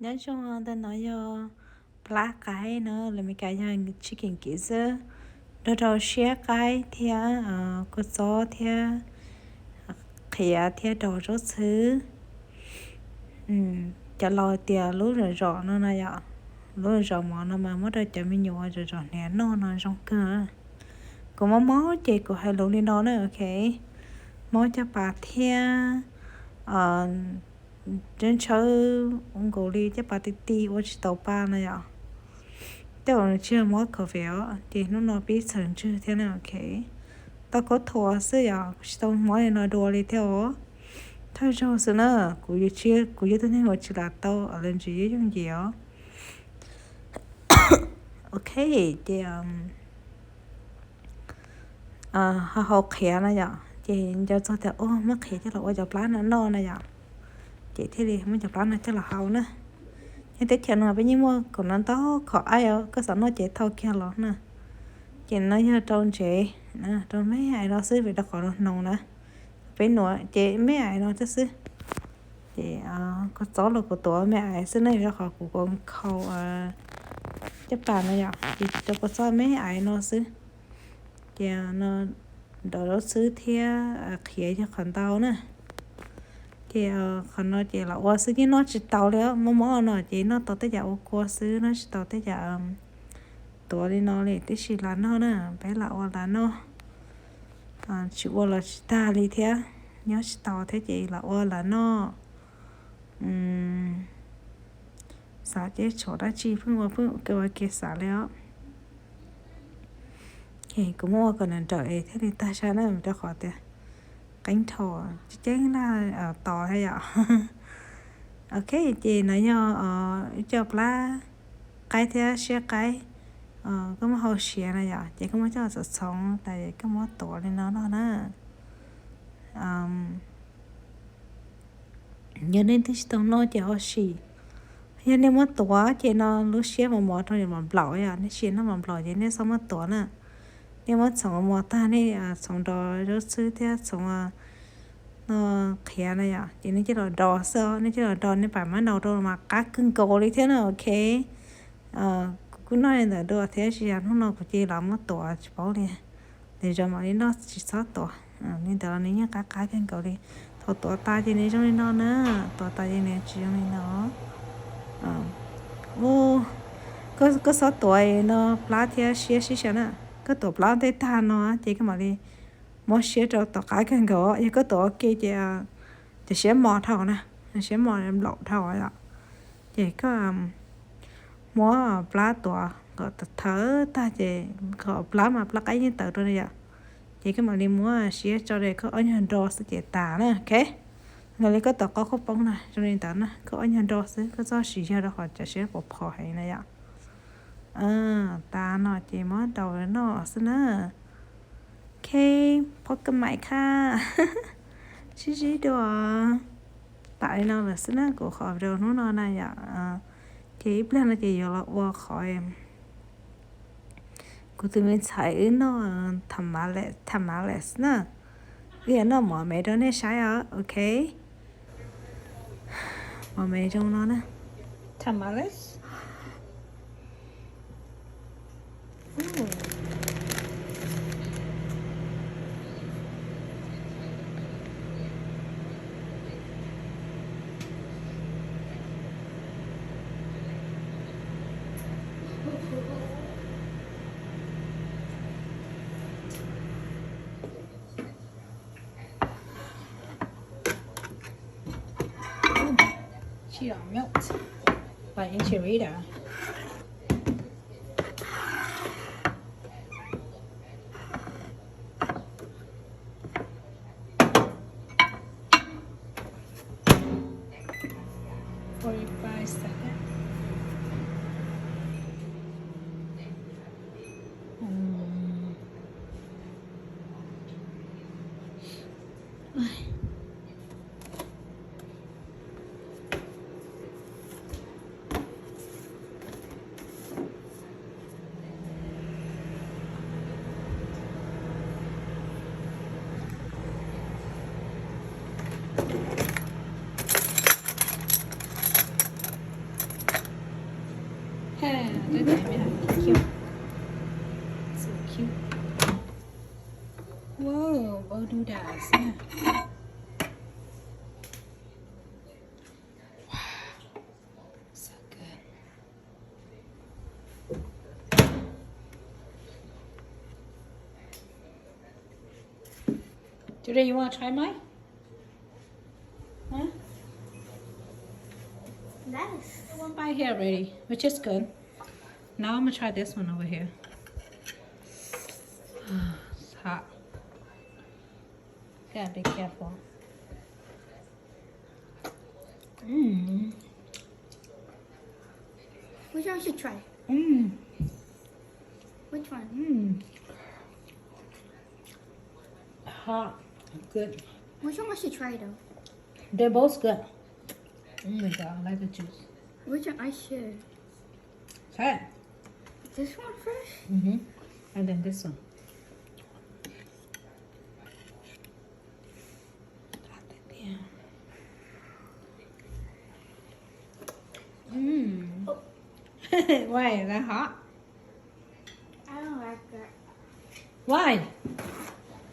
nói chung ta nói cho lá cái nữa là mấy cái như chicken gizzards rồi rồi xe cái theo có gió theo khía theo đồ rốt xứ cho lo tiền lúa rồi rõ nó này ạ lúa rồi rõ mà nó mà mất rồi cho mình nhiều rồi rõ nè nó trong cơ cũng mó mó chị của hai lúa lên đó nữa ok mó cho bà theo trên chơi ông cố đi cho bà tí tí ở trên tàu ba này ạแต่我chưa摸可肥哦，对，侬那边城市天呐 OK，到个托是呀，是到摸人那多里头哦，他就是呢，古月的那个去拉到，人直接用的哦，OK，对好好看那呀，对，你就做的哦，没看见了，我就plan nó那呀，对，这里我就plan nó cho là hậu nữa. Nhưng tới chợ nào bây giờ mua còn nó to khó ai ở có sẵn nó chạy thâu kia lắm nè chị nó như trâu chị nè trâu mấy ai nó xứ về đó khỏi nồng nè phải nổi chị mấy ai nó chứ xứ chị có gió là của tổ mấy ai xứ này nó khỏi của con khâu chấp bàn nó vậy chị cho có gió mấy ai nó xứ chị nó đỡ nó xứ theo khía cho khẩn tàu nè chị còn nó chị là qua xứ nó chỉ tàu đấy mò nó chị nó tàu tới giờ qua xứ nó chỉ tàu tới giờ tuổi đi nó này tới chỉ là nó nè bé là qua là nó chỉ qua là chỉ ta đi theo nhớ chỉ tàu thế chị là qua là nó xả chế chỗ đã chi phương cái kia xả léo thì cũng mua còn nên đợi thế thì ta sao nó cho khỏi tiền cánh thò chắc là tò hay ạ ok chị nói cho lá cái thế xe cái có một hồ xe này ạ chị có một cho sạch sống tại có một tổ lên nó nè nhớ nên thích tông nó chỉ hồ xe nhớ nên một tổ chị nó lúc xe mà thôi mà lỏng à nên xe nó mà lỏng vậy nên xong một tổ nè nên một sống mà ta này sống đó rất sư thế sống nó khía này à chỉ nên chỉ là đỏ sơ nên chỉ là đỏ nên phải mang đầu đâu mà cá cưng cầu đi thế nào ok cũng nói là đỏ thế chỉ là nó cũng chỉ làm một tổ chỉ bảo đi để cho mà nó chỉ sáu tổ nên đó nên nhá cá cưng cầu đi thọ tổ ta chỉ nên trong nó nữa tổ ta chỉ nên chỉ trong nó ô có sáu tuổi nó lá thế xía xí nè cái tổ lá thế ta nó chỉ cái mà đi mỗi xe cho tao cái cần gõ như có tổ kia thì sẽ mò thầu nè sẽ mò em lộn thầu ạ chỉ có mỗi lá tổ gọi thở ta chỉ gọi lá mà lá cái như tờ rồi này ạ chỉ cái mà đi mua xe cho đây có ở nhà đồ sẽ chỉ tả nè ok người có tổ có khúc bóng này cho nên tả nè có ở nhà đồ sẽ có do xì ra đó họจะsẽ bột khỏi hay này ạ ta nó chỉ mới đầu nó xin nữa ok พบกันใหม่ค่ะชี้ๆตัวtại nó là xin nó của khỏi rồi nó này ạ chỉ biết là chỉ là qua khỏi của tụi mình thấy nó thầm má lệ nè vì nó mở mấy đó này sai à ok mở mấy trong nó nè thầm má lệ She don't melt like enchilada. Look at him. Cute. So cute. Whoa, bố đu đà nha. So good. Today you want to try mine? Huh? Nice. I went by here already, which is good. Now I'm gonna try this one over here. It's hot. Gotta be careful. Mmm. Which one should try? Mmm. Which one? Mmm. Hot. Good. Which one I should try though? They're both good. Oh my god, I like the juice. Which one I should? Try it. This one first? Mm-hmm. And then this one. Mmm. Oh. Why? Is that hot? I don't like that. Why?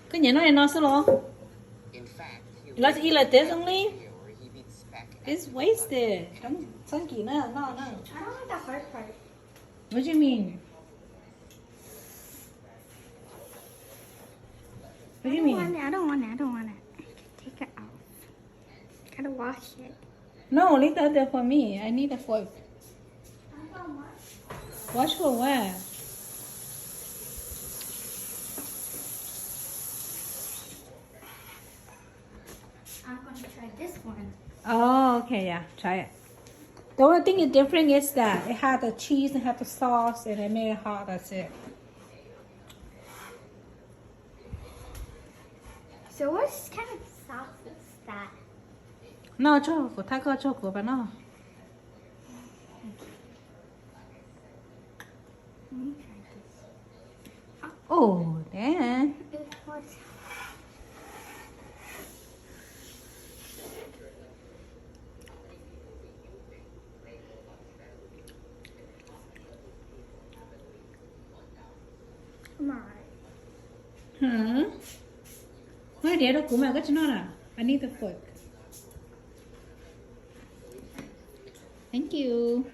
Cái nhện này nó sẽ lo. In fact, he You like to eat like this only? or he beats back. It's wasted. Don't san kỹ nữa. No. I don't like the hard part. What do you mean? What do you mean? I don't want it. Take it out. Gotta wash it. No, leave that there for me. I need a fork. I don't want. Wash for what? I'm gonna try this one. Oh, okay, yeah. Try it. The only thing is different is that it had the cheese and had the sauce and it made it hot. That's it. So what kind of sauce is that? No, chocolate. Taco chocolate, but no. Let me try this. Oh, damn. What's I'm alright. Huh? Why did I come out? I need the fork. Thank you.